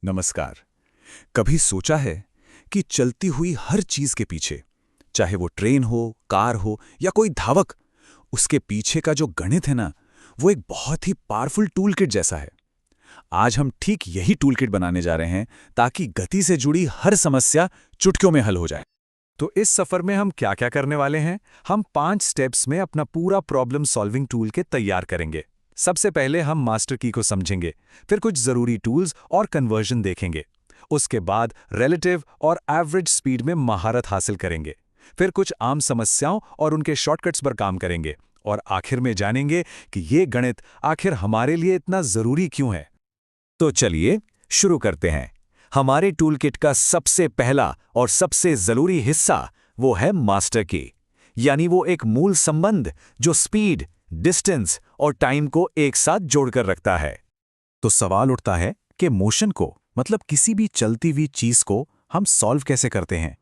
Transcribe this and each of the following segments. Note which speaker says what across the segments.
Speaker 1: नमस्कार। कभी सोचा है कि चलती हुई हर चीज के पीछे, चाहे वो ट्रेन हो, कार हो या कोई धावक, उसके पीछे का जो गणित है ना, वो एक बहुत ही पावरफुल टूल किट जैसा है। आज हम ठीक यही टूल किट बनाने जा रहे हैं ताकि गति से जुड़ी हर समस्या चुटकियों में हल हो जाए। तो इस सफर में हम क्या क्या करने वाले हैं? हम 5 स्टेप्स में अपना पूरा प्रॉब्लम सॉल्विंग टूल किट तैयार करेंगे। सबसे पहले हम मास्टर की को समझेंगे, फिर कुछ जरूरी टूल्स और कन्वर्जन देखेंगे। उसके बाद रिलेटिव और एवरेज स्पीड में महारत हासिल करेंगे। फिर कुछ आम समस्याओं और उनके शॉर्टकट्स पर काम करेंगे और आखिर में जानेंगे कि ये गणित आखिर हमारे लिए इतना जरूरी क्यों है। तो चलिए शुरू करते हैं। हमारे टूलकिट का सबसे पहला और सबसे जरूरी हिस्सा वो है मास्टर की, यानी वो एक मूल संबंध जो स्पीड, डिस्टेंस और टाइम को एक साथ जोड़कर रखता है। तो सवाल उठता है कि मोशन को, मतलब किसी भी चलती हुई चीज को हम सॉल्व कैसे करते हैं?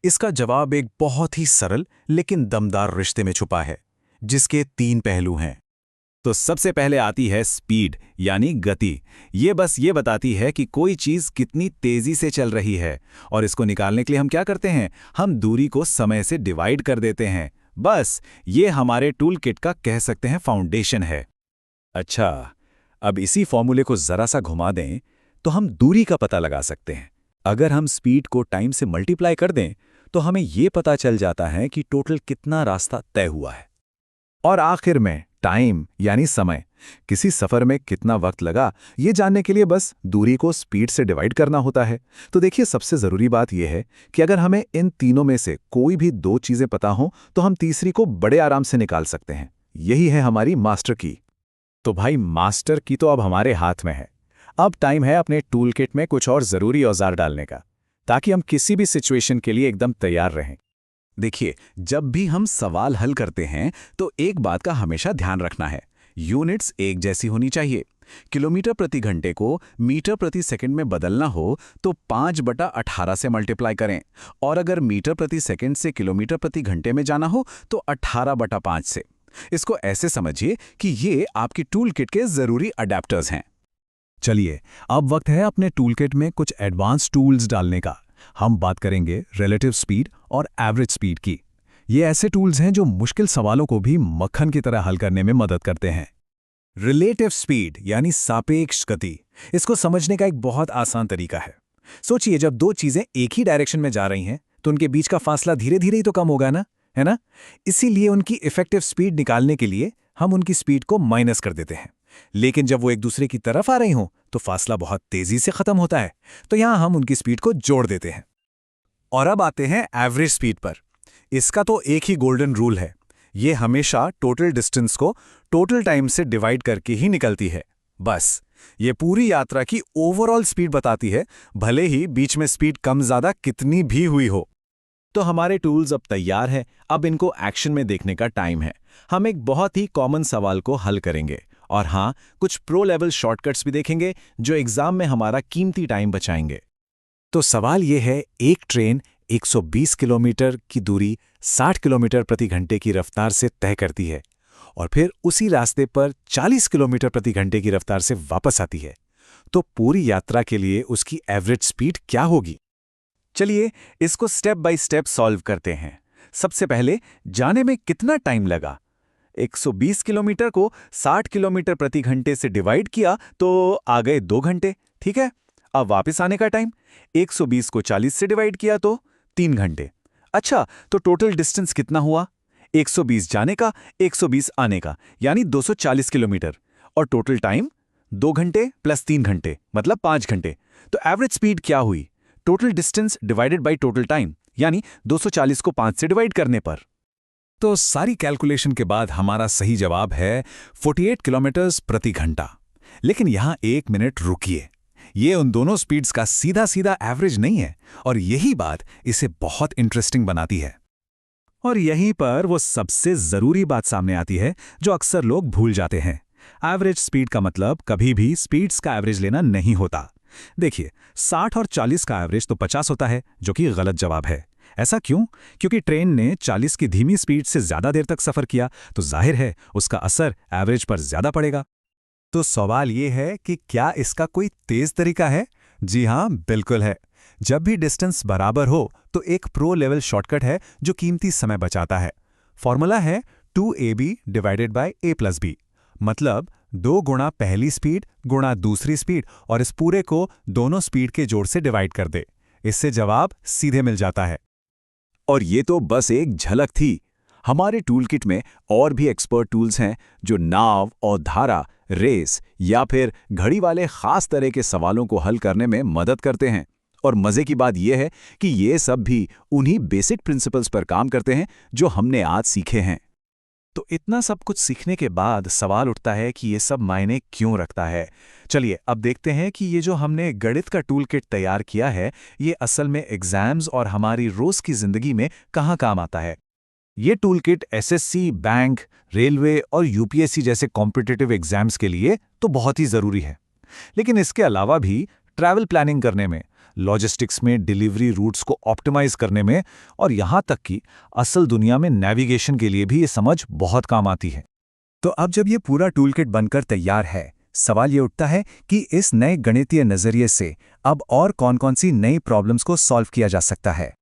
Speaker 1: इसका जवाब एक बहुत ही सरल लेकिन दमदार रिश्ते में छुपा है, जिसके 3 पहलू हैं। तो सबसे पहले आती है स्पीड, यानी गति। ये बस ये बताती है कि कोई चीज कितनी तेजी से चल रही है, और इसको निकालने के लिए हम क्या करते हैं? हम दूरी को समय से डिवाइड कर देते हैं। बस ये हमारे टूल किट का कह सकते हैं फाउंडेशन है। अच्छा, अब इसी फॉर्मूले को जरा सा घुमा दें तो हम दूरी का पता लगा सकते हैं। अगर हम स्पीड को टाइम से मल्टीप्लाई कर दें तो हमें ये पता चल जाता है कि टोटल कितना रास्ता तय हुआ है। और आखिर में टाइम, यानी समय, किसी सफर में कितना वक्त लगा, ये जानने के लिए बस दूरी को स्पीड से डिवाइड करना होता है। तो देखिए, सबसे जरूरी बात यह है कि अगर हमें इन तीनों में से कोई भी 2 चीजें पता हों तो हम तीसरी को बड़े आराम से निकाल सकते हैं। यही है हमारी मास्टर की। तो भाई, मास्टर की तो अब हमारे हाथ में है। अब टाइम है अपने टूल किट में कुछ और जरूरी औजार डालने का, ताकि हम किसी भी सिचुएशन के लिए एकदम तैयार रहें। देखिए, जब भी हम सवाल हल करते हैं तो एक बात का हमेशा ध्यान रखना है, यूनिट्स एक जैसी होनी चाहिए। किलोमीटर प्रति घंटे को मीटर प्रति सेकंड में बदलना हो तो 5/18 से मल्टीप्लाई करें, और अगर मीटर प्रति सेकंड से किलोमीटर प्रति घंटे में जाना हो तो 18/5 से। इसको ऐसे समझिए कि ये आपकी टूल किट के जरूरी अडेप्टर्स हैं। चलिए, अब वक्त है अपने टूल किट में कुछ एडवांस टूल्स डालने का। हम बात करेंगे रिलेटिव स्पीड और एवरेज स्पीड की। ये ऐसे टूल्स हैं जो मुश्किल सवालों को भी मक्खन की तरह हल करने में मदद करते हैं। रिलेटिव स्पीड यानी सापेक्ष गति, इसको समझने का एक बहुत आसान तरीका है। सोचिए, जब 2 चीजें एक ही डायरेक्शन में जा रही हैं तो उनके बीच का फासला धीरे धीरे ही तो कम होगा ना, है ना? इसीलिए उनकी इफेक्टिव स्पीड निकालने के लिए हम उनकी स्पीड को माइनस कर देते हैं। लेकिन जब वो एक दूसरे की तरफ आ रही हों तो फासला बहुत तेजी से खत्म होता है, तो यहां हम उनकी स्पीड को जोड़ देते हैं। और अब आते हैं एवरेज स्पीड पर। इसका तो एक ही गोल्डन रूल है, ये हमेशा टोटल डिस्टेंस को टोटल टाइम से डिवाइड करके ही निकलती है। बस ये पूरी यात्रा की ओवरऑल स्पीड बताती है, भले ही बीच में स्पीड कम ज्यादा कितनी भी हुई हो। तो हमारे टूल्स अब तैयार हैं, अब इनको एक्शन में देखने का टाइम है। हम एक बहुत ही कॉमन सवाल को हल करेंगे, और हाँ, कुछ प्रो लेवल शॉर्टकट्स भी देखेंगे जो एग्जाम में हमारा कीमती टाइम बचाएंगे। तो सवाल यह है, एक ट्रेन 120 किलोमीटर की दूरी 60 किलोमीटर प्रति घंटे की रफ्तार से तय करती है और फिर उसी रास्ते पर 40 किलोमीटर प्रति घंटे की रफ्तार से वापस आती है। तो पूरी यात्रा के लिए उसकी एवरेज स्पीड क्या होगी? चलिए इसको स्टेप बाय स्टेप सॉल्व करते हैं। सबसे पहले, जाने में कितना टाइम लगा? 120 किलोमीटर को 60 किलोमीटर प्रति घंटे से डिवाइड किया तो आ गए 2 घंटे। ठीक है, अब वापस आने का टाइम, 120 को 40 से डिवाइड किया तो 3 घंटे। अच्छा, तो टोटल डिस्टेंस कितना हुआ? 120 जाने का, 120 आने का, यानी 240 किलोमीटर। और टोटल टाइम 2 घंटे प्लस 3 घंटे मतलब 5 घंटे। तो एवरेज स्पीड क्या हुई? Total distance divided by total time, यानी 240 को 5 से डिवाइड करने पर। तो सारी कैलकुलेशन के बाद हमारा सही जवाब है 48 किलोमीटर प्रति घंटा। लेकिन यहां 1 मिनट रुकिए, ये उन दोनों स्पीड्स का सीधा सीधा एवरेज नहीं है, और यही बात इसे बहुत इंटरेस्टिंग बनाती है। और यहीं पर वो सबसे जरूरी बात सामने आती है जो अक्सर लोग भूल जाते हैं। एवरेज स्पीड का मतलब कभी भी स्पीड्स का एवरेज लेना नहीं होता। देखिए, 60 और 40 का एवरेज तो 50 होता है, जो कि गलत जवाब है। ऐसा क्यों? क्योंकि ट्रेन ने 40 की धीमी स्पीड से ज्यादा देर तक सफर किया, तो जाहिर है उसका असर एवरेज पर ज्यादा पड़ेगा। तो सवाल ये है कि क्या इसका कोई तेज तरीका है
Speaker 2: जी हाँ, बिल्कुल है। जब भी डिस्टेंस बराबर हो तो एक प्रो लेवल शॉर्टकट है जो कीमती समय बचाता है। फॉर्मूला है 2ab divided by a plus b। मतलब 2 गुणा पहली स्पीड गुणा दूसरी स्पीड और इस पूरे को दोनों स्पीड के जोड़ से डिवाइड कर दे। इससे जवाब सीधे मिल जाता है।
Speaker 1: और ये तो बस एक झलक थी। हमारे टूलकिट में और भी एक्सपर्ट टूल्स हैं जो नाव और धारा, रेस या फिर घड़ी वाले खास तरह के सवालों को हल करने में मदद करते हैं। और मजे की बात यह है कि ये सब भी उन्हीं बेसिक प्रिंसिपल्स पर काम करते हैं जो हमने आज सीखे हैं।
Speaker 2: तो इतना सब कुछ सीखने के बाद सवाल उठता है कि ये सब मायने क्यों रखता है। चलिए अब देखते हैं कि ये जो हमने गणित का टूल किट तैयार किया है, ये असल में एग्जाम्स और हमारी रोज की जिंदगी में कहाँ काम आता है। ये tool kit SSC, bank, railway और यूपीएससी जैसे कॉम्पिटिटिव एग्जाम्स के लिए तो बहुत ही ज़रूरी है। लेकिन इसके अलावा भी ट्रैवल प्लानिंग करने में, लॉजिस्टिक्स में डिलीवरी रूट्स को ऑप्टिमाइज करने में और यहाँ तक कि असल दुनिया में नेविगेशन के लिए भी ये समझ बहुत काम आती है। तो अब जब ये पूरा टूलकिट बनकर तैयार है, सवाल ये उठता है कि इस नए गणितीय नज़रिए से अब और कौन-कौन सी नई प्रॉब्लम्स को सॉल्व किया जा सकता है।